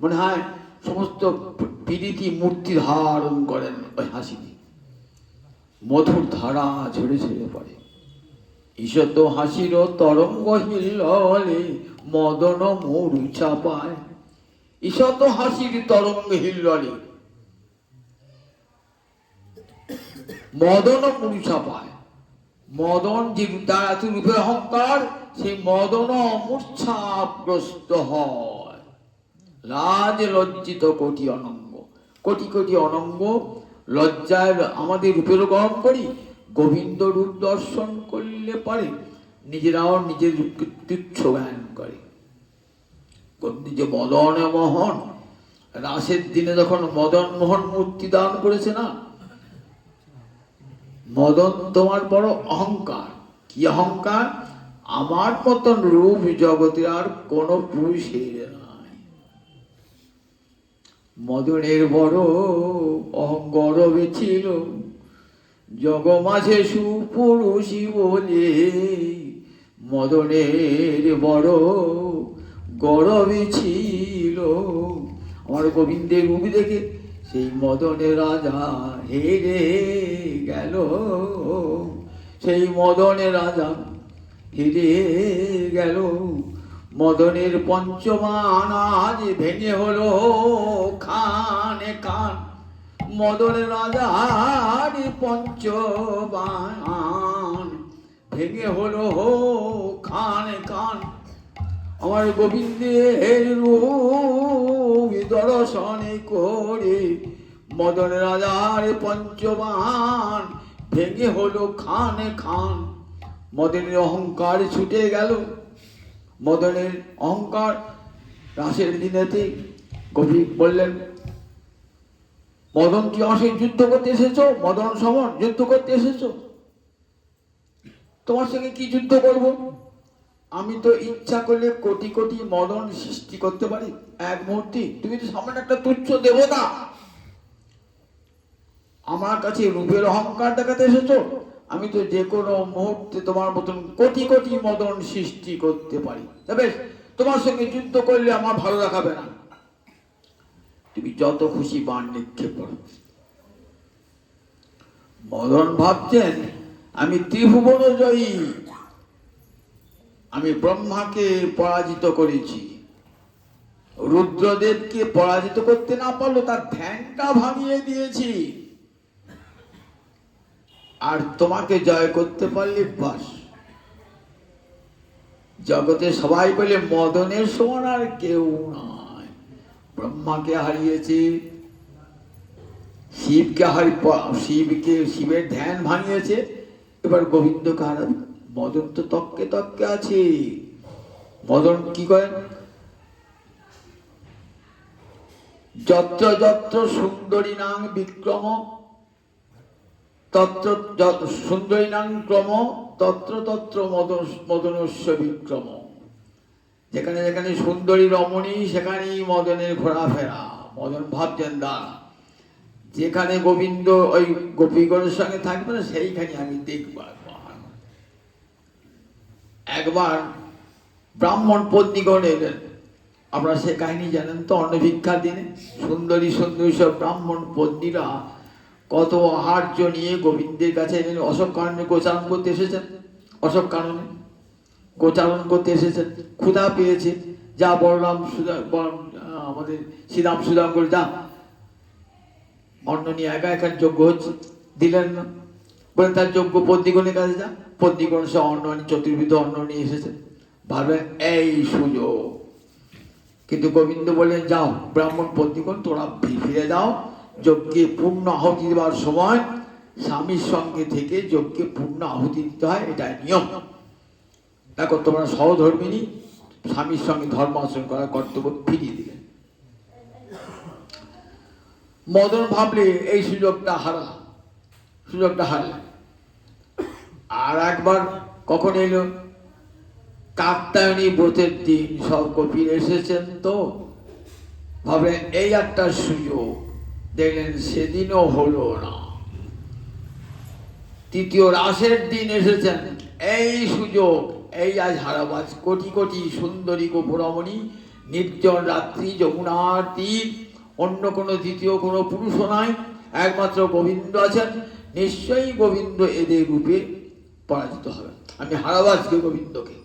[SPEAKER 1] মনে হয় সমস্ত প্রীতি মূর্তি ধারণ করেন ওই হাসিতে, মধুর ধারা ঝরে ঝরে পড়ে। ঈশত হাসির তরঙ্গ হিল্ললে মদন মরুছা পায়। ঈশত হাসির তরঙ্গ হিল্ললে মদন মূর্ছা পায়। মদন যে তার এত রূপের অহংকার, সেই মদন মূর্ছাগ্রস্ত হয়। লাজ লজ্জিত কোটি অনঙ্গ, কোটি কোটি অনঙ্গ লজ্জায় আমাদের রূপের গ্রহণ করি। গোবিন্দ রূপ দর্শন করলে পারে নিজেরাও নিজের রূপকে তুচ্ছ জ্ঞান করে। যে মদন মোহন, রাসের দিনে যখন মদন মোহন মূর্তি দান করেছে না, মদন তোমার বড় অহংকার। কি অহংকার? আমার মতন রূপ জগতে আর কোন পুরুষের নাই। মদনের বড় গরবে ছিল, জগ মাঝে সুপুরুষী বলে। মদনের বড় গরবে ছিল। আমার গোবিন্দের রূপ দেখে সেই মদনের রাজা হেরে গেল। সেই মদনের রাজা হেরে গেল। মদনের পঞ্চমান আজ ভেঙে হলো খানে খান। মদনের রাজার পঞ্চমান ভেঙে হলো খানে খান। আমার গোবিন্দের রূপ দর্শনে করে মদন রাজার পঞ্চমান ভেঙে হলো খানে খান। মদনের অহংকার ছুটে গেল। মদনের অহংকার রাসের দিনেতে গোপী বললেন, মদন কি আমার সঙ্গে যুদ্ধ করতে এসেছো? মদন সমন যুদ্ধ করতে এসেছো? তোমার সঙ্গে কি যুদ্ধ করব? আমি তো ইচ্ছা করলে কোটি কোটি মদন সৃষ্টি করতে পারি এক মুহূর্তে। তুমি তো সামান্য একটা তুচ্ছ দেবতা, আমার কাছে রূপের অহংকার দেখাতে এসেছো? আমি তো যে কোনো মুহূর্তে তোমার মতন কোটি কোটি মদন সৃষ্টি করতে পারি। তবে তোমার সঙ্গে যুদ্ধ করলে আমার ভালো দেখাবে না। তুমি যত খুশি বাণ নিক্ষেপ করো। মদন ভাবছেন আমি ত্রিভুবন জয়ী, আমি ব্রহ্মাকে পরাজিত করেছি, রুদ্রদেবকে পরাজিত করতে না পারলো তার ধ্যানটা ভাঙিয়ে দিয়েছি, আর তোমাকে জয় করতে পারলে বাস। জগতে সবাই বলে মদনের সমান আর কেউ নয়। ব্রহ্মাকে হারিয়েছে, শিবের ধ্যান ভাঙিয়েছে, এবার গোবিন্দকে হারাবে। মদন তো তককে তককে আছে। মদন কি করেন? যত্র যত্র সুন্দরী নাং বিক্রম তত্র সুন্দরী নাং ক্রম তত্র তত্র মদনস্য বিক্রম। যেখানে যেখানে সুন্দরী রমণী সেখানেই মদনের ঘোরাফেরা। মদন ভাবছেন দা যেখানে গোবিন্দ ওই গোপীগণের সঙ্গে থাকবে না সেইখানে আমি দেখব। একবার ব্রাহ্মণ পত্নীগণ এলেন, আপনারা সে কাহিনী জানেন তো। অন্নভিক্ষার দিনে সুন্দরী সুন্দরী সব ব্রাহ্মণ পত্নীরা কত আহার্য নিয়ে গোবিন্দের কাছে এলেন। অশোক কারণে গোচারণ করতে এসেছেন, অশোক কারণে গোচারণ করতে এসেছেন, ক্ষুধা পেয়েছে। যা বলরাম আমাদের শ্রীরাম সুদাম করে যা অন্ন নিয়ে একা এখানে যজ্ঞ হচ্ছে, দিলেন না। বলেন তার যজ্ঞ পত্নীগণের কাছে যা। পত্নীগণ সে অন্ন চতুর্বিধ অন্ন নিয়ে এসেছে, ভাবলেন এই সুযোগ। কিন্তু গোবিন্দ বললেন যাও ব্রাহ্মণ পত্নীগণ তোরা ফিরে যাও, যজ্ঞে পূর্ণ আহুতি দেওয়ার সময় স্বামীর সঙ্গে থেকে যজ্ঞে পূর্ণ আহুতি দিতে হয়, এটা নিয়ম। দেখো তোমরা সহধর্মিনী, স্বামীর সঙ্গে ধর্ম আচরণ করার কর্তব্য ফিরিয়ে দিলেন। মদন ভাবলে এই সুযোগটা হারলাম। আর একবার কখন এলো? কাত্যায়নী ব্রতের দিন সব গোপীর এসেছেন তো, ভাবলেন এই একটা সুযোগ। দেখলেন সেদিনও হলো না। তৃতীয় রাসের দিন এসেছেন, এই সুযোগ, এই আজ হারাবাজ। কোটি কোটি সুন্দরী গোপরমণী, নির্জন রাত্রি, যমুনার তীর, অন্য কোনো দ্বিতীয় কোনো পুরুষও নাই, একমাত্র গোবিন্দ আছেন। নিশ্চয়ই গোবিন্দ এদের রূপে পরাজিত হবে। আমি হারাবো আজকে গোবিন্দকে।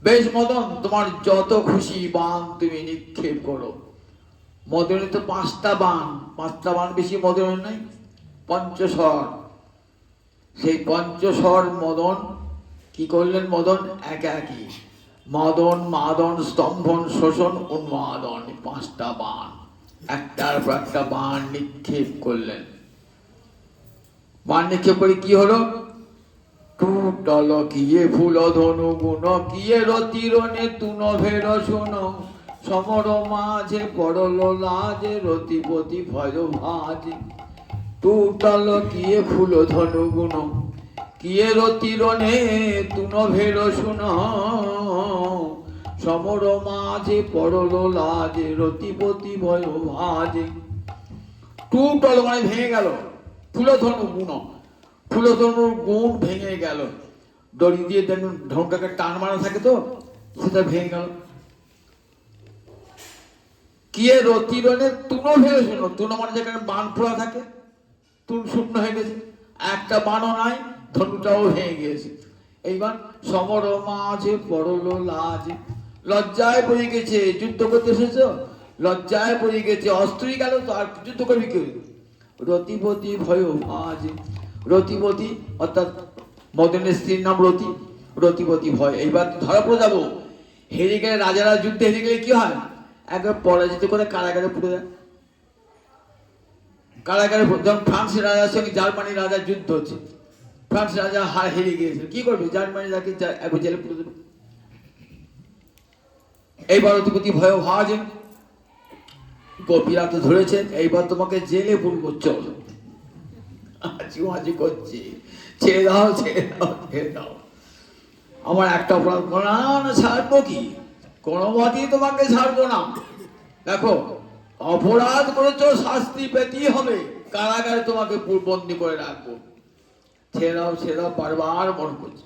[SPEAKER 1] বেশ মদন, তোমার যত খুশি বাণ তুমি নিক্ষেপ করো। মদনে তো 5টা বাণ বেশি মদনের নাই, পঞ্চস্বর। সেই পঞ্চস্বর মদন কি করলেন? মদন একই মদন মাদন স্তম্ভন শোষণ উন্মাদন, 5টা বাণ একটার পর একটা বাণ নিক্ষেপ করলেন। বাণ নিক্ষেপ করে কি হলো? টুটল কিয়ে ফুল ধনু গুণ কিয়ে রতিরনে তুন ভের শুন, সমর মাঝে পড়ল লাজে রতিপতি ভয় ভাজে। টুটল কিয়ে ফুল ধনু গুণ কিয়ে রতিরনে তুন ভের শুন, সমর মাঝে পড়ল লাজে রতিপতি ভয় ভাজে। টুটল মানে ভেঙে গেল, ফুলধনু গুণ, ফুলধনুর গুণ ভেঙে গেল। দড়ি দিয়ে দেখুন ঢঙ্কাকে টান মারা থাকে তো, সেটা ভেঙে গেল। কিয়ে রতিরনে তুনো ভেঙে শুনো, তুনো মানে যেখানে বান ফোড়া থাকে, তুন শূন্য হয়ে গেছে, একটা বানও নাই, ধনুটাও ভেঙে গিয়েছে। এইবার সমর মাঝে পড়ল লাজ, লজ্জায় পড়ে গেছে। যুদ্ধ করতে এসেছ, লজ্জায় পড়ে গেছে, অস্ত্রই গেল তো আর যুদ্ধ করবি কেউ। রতিপতি ভয় ভাজ, রতিপতি অর্থাৎ মদনের স্ত্রীর নাম রতি, রতিপতি ভয়। এইবার ধরা পড়ে যাবো। হেরে গেলে, রাজারা যুদ্ধে হেরে গেলে কি হয়? একবার পরাজিত করে কারাগারে পুড়ে যায়। কারাগারে, যখন ফ্রান্সের রাজার সঙ্গে জার্মানির রাজার যুদ্ধ হচ্ছে, ফ্রান্স রাজা হেরে গিয়েছিল, কি করবে? জার্মানি রাজাকে একবার জেলে পুড়ে দেবে। এইবার রতিপতি ভয় ভাজ গোপীরা তো ধরেছেন, এইবার তোমাকে জেলে পুরবো, চলো। হাজি করছে, ছেড়ে দাও ছেড়ে দাও ছেড়ে দাও, আমার একটা অপরাধ না, না ছাড়বো কি, কোনো মতেই তোমাকে ছাড়বো না। দেখো, অপরাধ করেছো, শাস্তি পেতেই হবে, কারাগারে তোমাকে বন্দি করে রাখবো। ছেড়ে দাও ছেড়ে দাও, বারবার মনে করছে।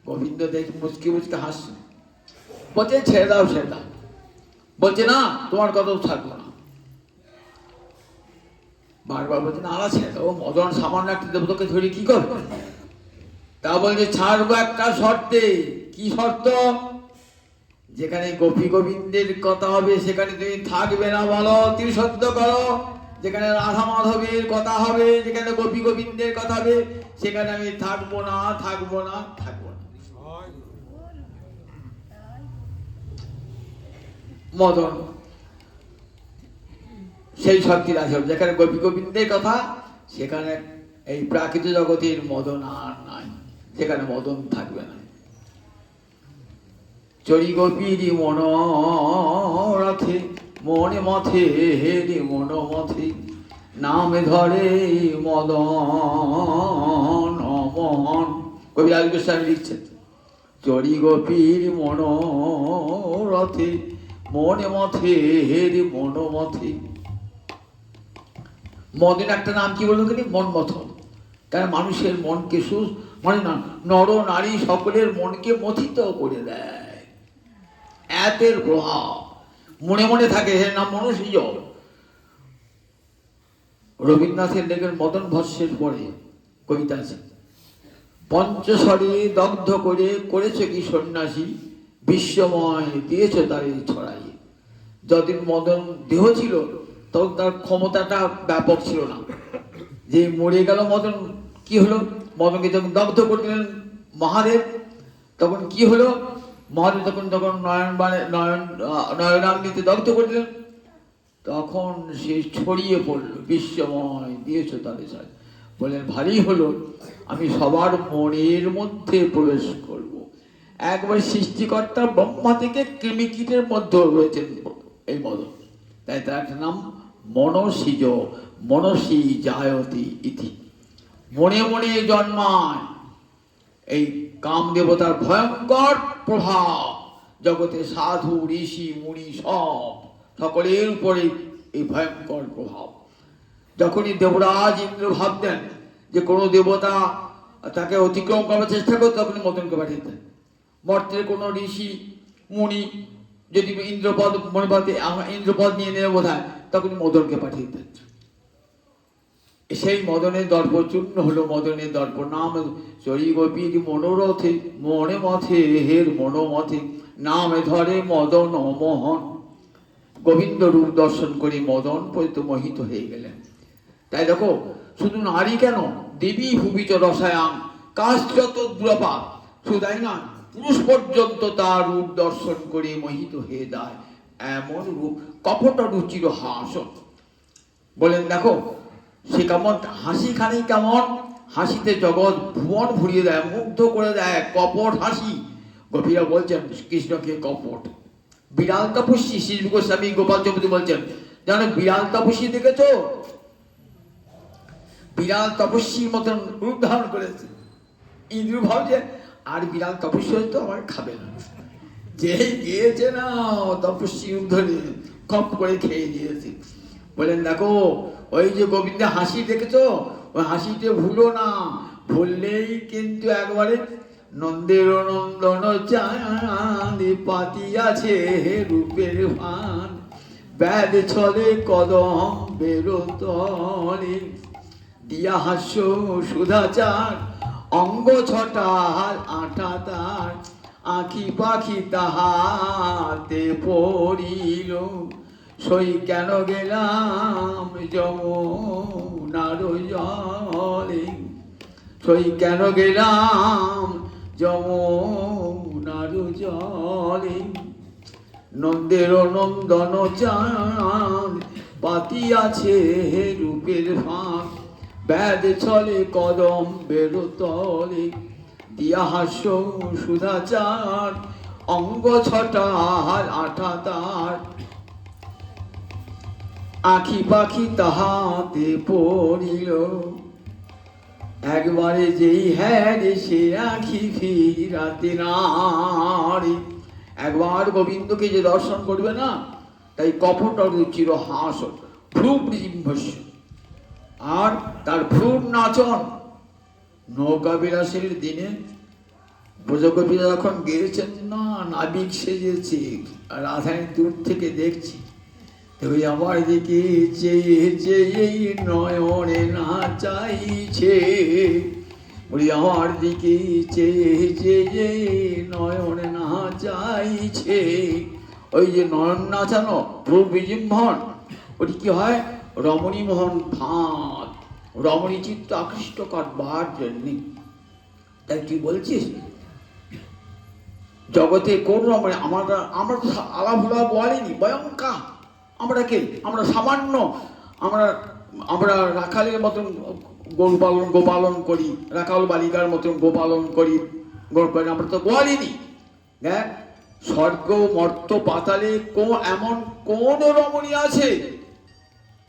[SPEAKER 1] গোবিন্দ দেখে মুচকি মুচকি হাসছে, বলছে ছেড়ে দাও ছেড়ে দাও, বলছে না তোমার কথাও ছাড়বো না। বারবার বলছে না ছেড়ে দাও। মদন সামান্য একটা দেবতাকে ধরে কি করবে? তা বলছে ছাড়বো একটা শর্তে। কি শর্ত? যেখানে গোপী গোবিন্দের কথা হবে সেখানে তুমি থাকবে না, বলো ত্রিসত্য করো। যেখানে রাধা মাধবের কথা হবে, যেখানে গোপী গোবিন্দের কথা হবে, সেখানে আমি থাকবো না থাকবো না থাকবো না। মদন সেই শক্তির আছে, যেখানে গোপী গোবিন্দের কথা সেখানে এই প্রাকৃত জগতের মদন আর নাই, সেখানে মদন থাকবে না। চরি গোপীর মন রাখে মনে মথে, হেরি মন মথে নামে ধরে মদন মোহন। কবি রাজ গোস্বামী লিখছেন, চরি গোপীর মন রথে মনে মথে, হেরি মন মথে। মদের একটা নাম কি বলবো কিন্তু, মন মথন। কারণ মানুষের মনকে মানে না, নর নারী সকলের মনকে মথিত করে দেয়, এতের প্রভাব মনে মনে থাকে, এর নাম মনসিজ। রবীন্দ্রনাথের লেখের মদন ভস্যের পরে কবিতা আছে, পঞ্চস্বরে দগ্ধ করে করেছে কি সন্ন্যাসী, বিশ্বময় দিয়েছ তারে ছড়াই। যতদিন মদন দেহ ছিল তখন তার ক্ষমতাটা ব্যাপক ছিল না। যে মরে গেল মদন, কি হলো? মদনকে যখন দগ্ধ করে দিলেন মহাদেব, তখন কি হলো? মহাদেব তখন নয়নাগ্নিতে দগ্ধ করে দিলেন, তখন সে ছড়িয়ে পড়ল, বিশ্বময় দিয়েছ তারে সাজ। বললেন ভারী হলো, আমি সবার মনের মধ্যে প্রবেশ করব। একবার সৃষ্টিকর্তা ব্রহ্মা থেকে কৃমিকীটের মধ্যে রয়েছেন এই মদন, তাই তার একটা নাম মনসিজ, মনসী জায়তি ইতি। মনে মনে জন্মায়। এই কাম দেবতার ভয়ঙ্কর প্রভাব জগতে সাধু ঋষি মুনি সকলের উপরে এই ভয়ঙ্কর প্রভাব। যখনই দেবরাজ ইন্দ্র ভাবতেন যে কোনো দেবতা তাকে অতিক্রম করার চেষ্টা করত, তখনই মদনকে পাঠিয়ে দিতেন। মর্তের কোনো ঋষি মুনি যদি ইন্দ্রপদ মনে পাতে ইন্দ্রপদ নিয়ে নেবে বোধ হয়, তখনই মদনকে পাঠিয়ে দিতেন। সেই মদনের দর্প চূর্ণ হলো, মদনের দর্প নাম চরি গোপীর মনোরথে মনে মথে, হের মনোমথে নামে ধরে মদন মোহন। গোবিন্দ রূপ দর্শন করে মদন পরিত মোহিত হয়ে গেলেন। তাই দেখো, শুধু নারী কেন, দেবী ভুবিচ রসায়াম কাশ্চত দ্রপা, শুধু তাই না, পুরুষ পর্যন্ত তার রূপ দর্শন করে মোহিত হয়ে যায়। এমন রূপ, কপট রুচির হাস। বলেন দেখো, সে কেমন হাসি, খানি কেমন হাসিতে জগৎ ভুবন ভরিয়ে দেয়, মুগ্ধ করে দেয়, কপট হাসি। গোপীরা বলছেন কৃষ্ণকে কপট। বিড়াল তপস্বী শ্রী গোস্বামী গোপাল চৌধুরী বলছেন, জানো বিড়াল তপস্বী দেখেছ? বিড়াল তপস্বীর মতন রূপ ধারণ করেছে। ইন্দ্র ভাবছে আর বিড়াল তপস্বী তো আমার খাবে না, যে গিয়েছে না তপস্বী ধরে কপ করে খেয়ে দিয়েছে। বলেন দেখো, ওই যে গোবিন্দের হাসি দেখেছো, ওই হাসিতে ভুলো না, ভুললেই কিন্তু একবারে নন্দের নন্দন চাঁদ পাতিয়াছে রূপের ভান, ব্যাদ ছলে কদম বেরোতলে দিয়া হাস্য সুধাচার, অঙ্গ ছটার আটা তার, আঁখি পাখি তাহাতে পড়িল, সই কেন গেলাম যমুনার জলে, সই কেন গেলাম যমুনার জলে, নন্দের নন্দন চাঁদ পাতিয়াছে রূপের ফাঁক, ব্যাদ ছলে কদম বেরোতলে দিয়া হাস্য সুধাচার, অঙ্গ ছটার আঠা তার। আঁখি পাখি তাহাতে পড়িল, একবারে যেই হ্যাঁ সে আঁখি ফিরাতে নারে। একবার গোবিন্দকে যে দর্শন করবে না, তাই কপট রুচির হাস ভ্রূপ জিম্ভস্য, আর তার ভ্রূপ নাচন। নৌকা বিলাসের দিনে ব্রজগোপীরা যখন গিয়েছেন না, নাবিক সেজেছে, আর রাধারানী দূর থেকে দেখছি, তুই আমার দিকে চেয়ে চেয়ে নয়নে না চাইছে, ওই আমার দিকে চেয়ে চেয়ে নয়নে না চাইছে। ওই যে নয়ন নাচানো ভ্রূ বিজৃম্ভন, ওটি কি হয়? রমণী মোহন ভাঁত, রমণী চিত্ত আকৃষ্ট করবার জন্যে। তাই কি বলছিস, জগতে কোন রমণী? আমরা তো আলাভুলা বলেনি ভয়ঙ্কা, আমরা কে? আমরা সামান্য, আমরা রাখালের মতন গোপালন করি, রাখাল বালিকার মতন গোপালন করি, আমরা তো বলিনি। দেখ, স্বর্গ মর্ত পাতালে এমন কোন রমণী আছে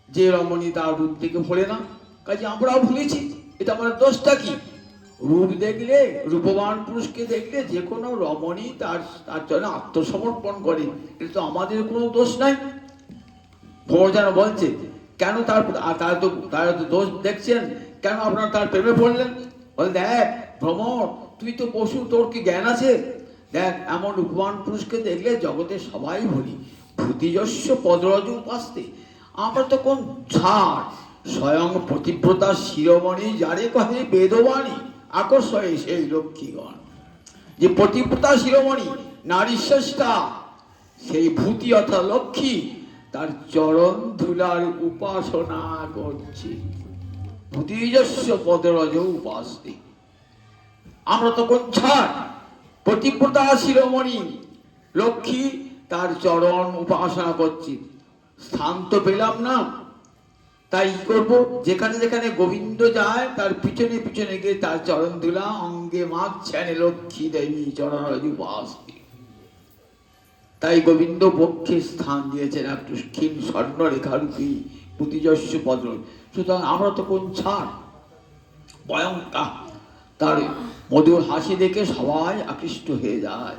[SPEAKER 1] যে রমণী তার রূপ থেকে ভোলে না? কাজে আমরাও ভুলেছি। এটা আমাদের দোষটা কি? রূপ দেখলে, রূপবান পুরুষকে দেখলে যে কোনো রমণী তার জন্য আত্মসমর্পণ করে, এটা তো আমাদের কোনো দোষ নাই। ভোর যেন বলছে, কেন তারা তো দোষ দেখছেন, কেন আপনারা তার প্রেমে পড়লেন? বলে, দেখ ভ্রমর, তুই তো পশু, তোর কি জ্ঞান আছে? দেখ, এমন রূপবান পুরুষকে দেখলে জগতে সবাই ভুলি, ভূতিজস্য পদরজ উপাস্তে। আমরা তো কোন ছাড়, স্বয়ং পতিব্রতা শিরোমণি যারে কহে বেদবাণী, আকর্ষয়ে সেই লক্ষ্মীগণ। যে পতিব্রতা শিরোমণি, নারী শ্রেষ্ঠা, সেই ভূতি অর্থাৎ লক্ষ্মী, তার চরণ ধুলার উপাসনা করছি। ভূতিজস্য পদরজ উপাস্তে। আমরা তখন ছাড়, পতিব্রতা শিরোমণি লক্ষ্মী, তার চরণ উপাসনা করছি। স্থান তো পেলাম না, তাই কি করবো? যেখানে যেখানে গোবিন্দ যায়, তার পিছনে পিছনে গিয়ে তার চরণ ধুলা অঙ্গে মাখছেন লক্ষ্মী দেবী চরণ উপাস্তে। তাই গোবিন্দ পক্ষে স্থান দিয়েছেন একটু ক্ষীণ স্বর্ণরেখারূপী ভূতিজস্য পদ্র। সুতরাং আমরা তো কোন ছাড়, ভয়ঙ্কর। তার মধুর হাসি দেখে সবাই আকৃষ্ট হয়ে যায়।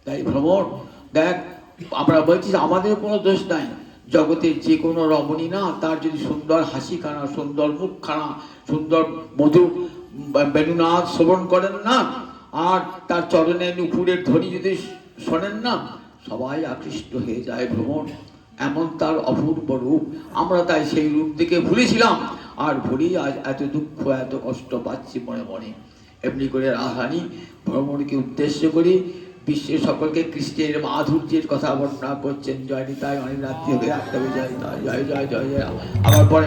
[SPEAKER 1] তাই ভ্রমর, দেখ, আমরা বলছি আমাদের কোনো দোষ নাই। জগতের যে কোনো রমণী না, তার যদি সুন্দর হাসিখানা, সুন্দর মুখখানা, সুন্দর মধুর বেণুনাদ শ্রবণ করেন না, আর তার চরণে নুপুরের ধ্বনি যদি শোনেন না, সবাই আকৃষ্ট হয়ে যায় ভ্রমণ। এমন তার অপূর্ব রূপ। আমরা তাই সেই রূপ থেকে ভুলেছিলাম, আর ভুলেই আজ এত দুঃখ, এত কষ্ট পাচ্ছি মনে মনে। এমনি করে রাধারানী ভ্রমণকে উদ্দেশ্য করে বিশ্বের সকলকে কৃষ্ণের মাধুর্যের কথা বর্ণনা করছেন। জয় নিতাই, অনেক রাত্রি হয়ে একটা জয় জয় জয় জয় জয়। আবার পরে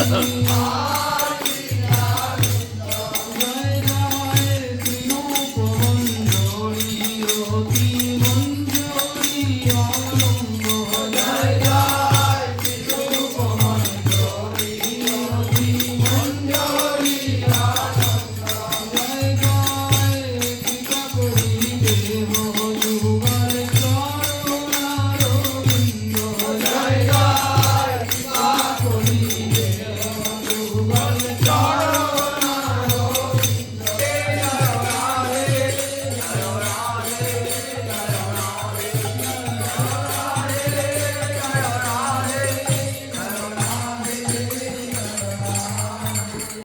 [SPEAKER 2] আ